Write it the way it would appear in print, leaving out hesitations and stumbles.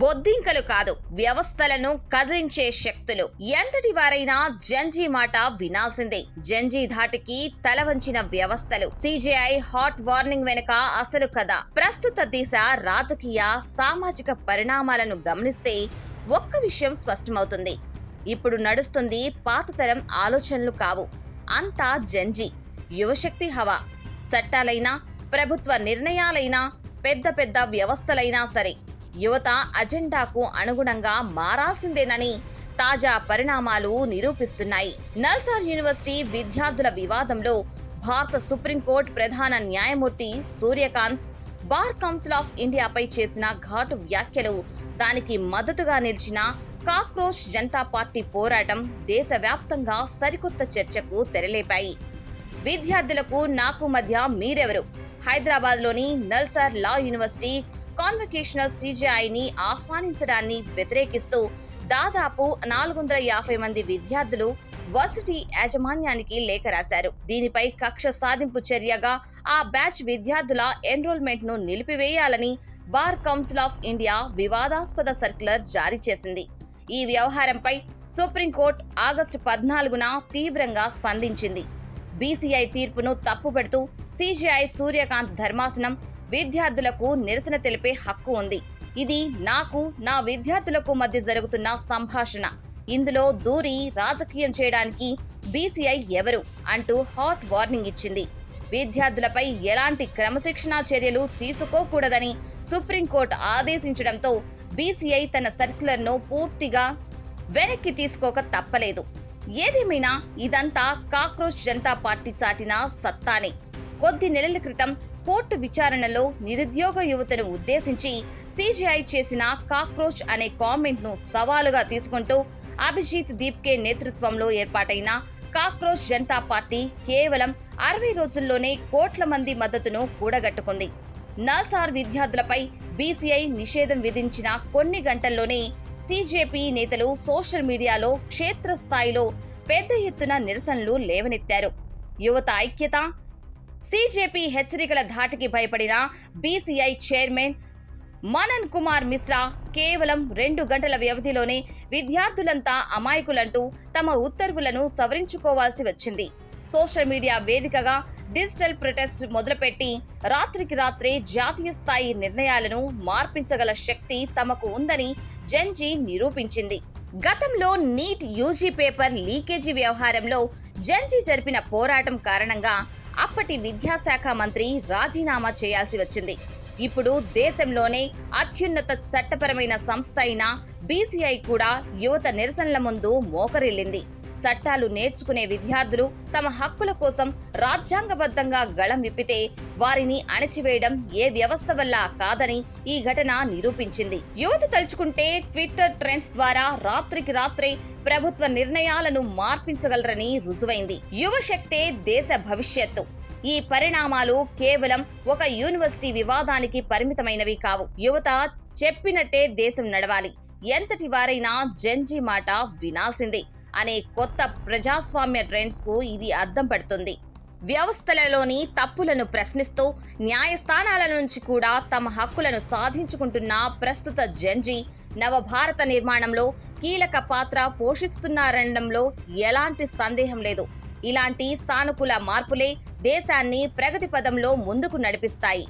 బొద్దింకలు కాదు, వ్యవస్థలను కదిలించే శక్తులు. ఎంతటి వారైనా జంజీ మాట వినాల్సిందే. జంజీ ధాటికి తల వంచిన వ్యవస్థలు. సిజేఐ హాట్ వార్నింగ్ వెనుక అసలు కథ. ప్రస్తుత దిశ రాజకీయ సామాజిక పరిణామాలను గమనిస్తే ఒక్క విషయం స్పష్టమవుతుంది. ఇప్పుడు నడుస్తుంది పాతతరం ఆలోచనలు కావు, అంతా జంజీ. యువశక్తి హవా. చట్టాలైనా ప్రభుత్వ నిర్ణయాలైనా పెద్ద పెద్ద వ్యవస్థలైనా సరే యువత అజెండాకు అనుగుణంగా మారాల్సిందేనని తాజా పరిణామాలు నిరూపిస్తున్నాయి. నల్సార్ యూనివర్సిటీ విద్యార్థుల వివాదంలో భారత సుప్రీంకోర్టు ప్రధాన న్యాయమూర్తి సూర్యకాంత్ బార్ కౌన్సిల్ ఆఫ్ ఇండియాపై చేసిన ఘాటు వ్యాఖ్యలు, దానికి మద్దతుగా నిలిచిన కాక్రోచ్ జనతా పార్టీ పోరాటం దేశవ్యాప్తంగా సరికొత్త చర్చకు తెరలేపాయి. విద్యార్థులకు నాకు మధ్య మీరెవరు? హైదరాబాద్లోని నల్సార్ లా యూనివర్సిటీ కాన్వకేషనల్ సిజేఐని ఆహ్వానించడాన్ని వ్యతిరేకిస్తూ దాదాపు 450 మంది విద్యార్థులు వర్సిటీ యాజమాన్యానికి లేఖ రాశారు. దీనిపై కక్ష సాధింపు చర్యగా ఆ బ్యాచ్ విద్యార్థుల ఎన్రోల్మెంట్ ను నిలిపివేయాలని బార్ కౌన్సిల్ ఆఫ్ ఇండియా వివాదాస్పద సర్క్యులర్ జారీ చేసింది. ఈ వ్యవహారంపై సుప్రీంకోర్టు ఆగస్టు 14న తీవ్రంగా స్పందించింది. బీసీఐ తీర్పును తప్పుపెడుతూ సిజేఐ సూర్యకాంత్ ధర్మాసనం విద్యార్థులకు నిరసన తెలిపే హక్కు ఉంది. ఇది నాకు, నా విద్యార్థులకు మధ్య జరుగుతున్న సంభాషణ. ఇందులో దూరి రాజకీయం చేయడానికి బీసీఐ ఎవరు అంటూ హాట్ వార్నింగ్ ఇచ్చింది. విద్యార్థులపై ఎలాంటి క్రమశిక్షణా చర్యలు తీసుకోకూడదని సుప్రీంకోర్టు ఆదేశించడంతో బీసీఐ తన సర్క్యులర్ ను పూర్తిగా వెనక్కి తీసుకోక తప్పలేదు. ఏదేమైనా ఇదంతా కాక్రోచ్ జనతా పార్టీ చాటిన సత్తానే. కొద్ది నెలల క్రితం కోర్టు విచారణలో నిరుద్యోగ యువతను ఉద్దేశించి సిజేఐ చేసిన కాక్రోచ్ అనే కామెంట్ ను సవాలుగా తీసుకుంటూ అభిజిత్ దీప్కే నేతృత్వంలో ఏర్పాటైన కాక్రోచ్ జనతా పార్టీ కేవలం 60 రోజుల్లోనే కోట్ల మంది మద్దతును కూడగట్టుకుంది. నల్సార్ విద్యార్థులపై బీసీఐ నిషేధం విధించిన కొన్ని గంటల్లోనే సిజేపీ నేతలు సోషల్ మీడియాలో క్షేత్రస్థాయిలో పెద్ద ఎత్తున నిరసనలు లేవనెత్తారు. యువత ఐక్యత, సిజేపీ హెచ్చరికల ధాటికి భయపడిన బీసీఐ చైర్మన్ మనన్ కుమార్ మిశ్రా కేవలం 2 గంటల వ్యవధిలోనే విద్యార్థులంతా అమాయకులంటూ తమ ఉత్తర్వులను సవరించుకోవాల్సి వచ్చింది. సోషల్ మీడియా వేదికగా డిజిటల్ ప్రొటెస్ట్ మొదలుపెట్టి రాత్రికి రాత్రే జాతీయ స్థాయి నిర్ణయాలను మార్పించగల శక్తి తమకు ఉందని జంజీ నిరూపించింది. గతంలో నీట్ యూజీ పేపర్ లీకేజీ వ్యవహారంలో జంజీ జరిపిన పోరాటం కారణంగా అప్పటి విద్యాశాఖ మంత్రి రాజీనామా చేయాల్సి వచ్చింది. ఇప్పుడు దేశంలోనే అత్యున్నత చట్టపరమైన సంస్థ అయిన బీసీఐ కూడా యువత నిరసనల ముందు మోకరిల్లింది. చట్టాలు నేర్చుకునే విద్యార్థులు తమ హక్కుల కోసం రాజ్యాంగబద్ధంగా గళం విప్పితే వారిని అణచివేయడం ఏ వ్యవస్థ వల్ల కాదని ఈ ఘటన నిరూపించింది. యువత తలుచుకుంటే ట్విట్టర్ ట్రెండ్స్ ద్వారా రాత్రికి రాత్రే ప్రభుత్వ నిర్ణయాలను మార్పించగలరని రుజువైంది. యువశక్తే దేశ భవిష్యత్తు. ఈ పరిణామాలు కేవలం ఒక యూనివర్సిటీ వివాదానికి పరిమితమైనవి కావు. యువత చెప్పినట్టే దేశం నడవాలి, ఎంతటి వారైనా జంజీ మాట వినాల్సిందే అనే కొత్త ప్రజాస్వామ్య ట్రెండ్స్ కు ఇది అద్దం పడుతుంది. వ్యవస్థలలోని తప్పులను ప్రశ్నిస్తూ న్యాయస్థానాల నుంచి కూడా తమ హక్కులను సాధించుకుంటున్న ప్రస్తుత జంజీ నవభారత నిర్మాణంలో కీలక పాత్ర పోషిస్తున్నారనడంలో ఎలాంటి సందేహం లేదు. ఇలాంటి సానుకూల మార్పులే దేశాన్ని ప్రగతి పదంలో ముందుకు నడిపిస్తాయి.